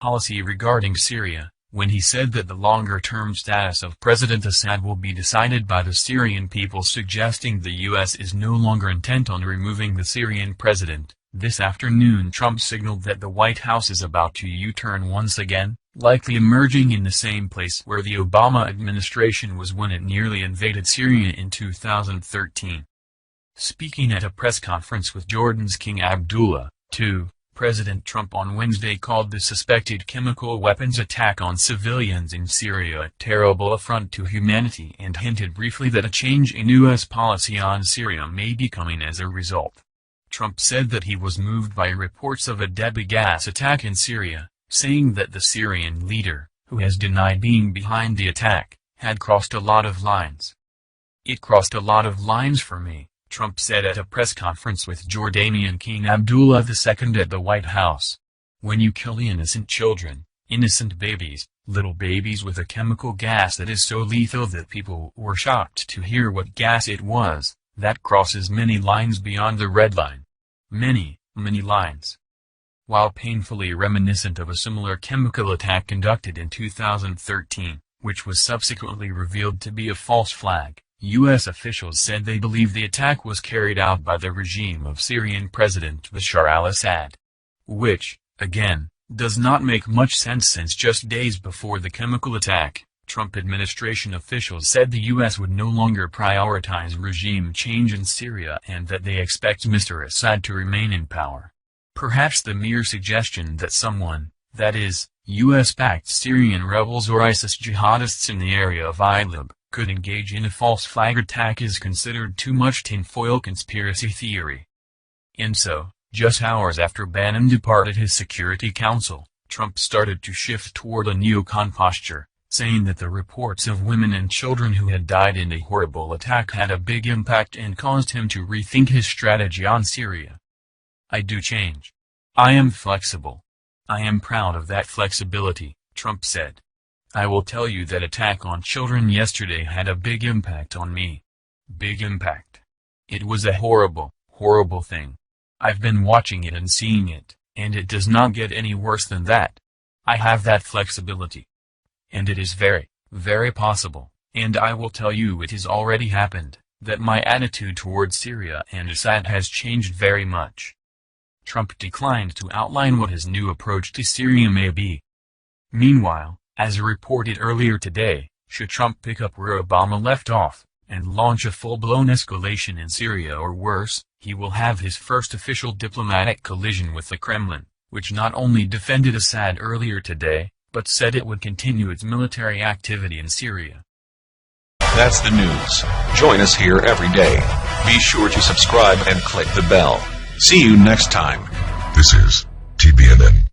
policy regarding Syria, when he said that the longer-term status of President Assad will be decided by the Syrian people, suggesting the U.S. is no longer intent on removing the Syrian president. This afternoon Trump signaled that the White House is about to U-turn once again, likely emerging in the same place where the Obama administration was when it nearly invaded Syria in 2013. Speaking at a press conference with Jordan's King Abdullah II, President Trump on Wednesday called the suspected chemical weapons attack on civilians in Syria a terrible affront to humanity and hinted briefly that a change in U.S. policy on Syria may be coming as a result. Trump said that he was moved by reports of a deadly gas attack in Syria, saying that the Syrian leader, who has denied being behind the attack, had crossed a lot of lines. "It crossed a lot of lines for me," Trump said at a press conference with Jordanian King Abdullah II at the White House. "When you kill innocent children, innocent babies, little babies with a chemical gas that is so lethal that people were shocked to hear what gas it was, that crosses many lines beyond the red line. Many, many lines." While painfully reminiscent of a similar chemical attack conducted in 2013, which was subsequently revealed to be a false flag, U.S. officials said they believe the attack was carried out by the regime of Syrian President Bashar al-Assad. Which, again, does not make much sense since just days before the chemical attack, Trump administration officials said the U.S. would no longer prioritize regime change in Syria and that they expect Mr. Assad to remain in power. Perhaps the mere suggestion that someone, that is, U.S.-backed Syrian rebels or ISIS jihadists in the area of Idlib, could engage in a false flag attack is considered too much tinfoil conspiracy theory. And so, just hours after Bannon departed his Security Council, Trump started to shift toward a neocon posture, saying that the reports of women and children who had died in a horrible attack had a big impact and caused him to rethink his strategy on Syria. "I do change. I am flexible. I am proud of that flexibility," Trump said. "I will tell you that attack on children yesterday had a big impact on me. Big impact. It was a horrible, horrible thing. I've been watching it and seeing it, and it does not get any worse than that. I have that flexibility. And it is very, very possible, and I will tell you it has already happened, that my attitude towards Syria and Assad has changed very much." Trump declined to outline what his new approach to Syria may be. Meanwhile, as reported earlier today, should Trump pick up where Obama left off, and launch a full-blown escalation in Syria or worse, he will have his first official diplomatic collision with the Kremlin, which not only defended Assad earlier today, but said it would continue its military activity in Syria. That's the news. Join us here every day. Be sure to subscribe and click the bell. See you next time. This is TBNN.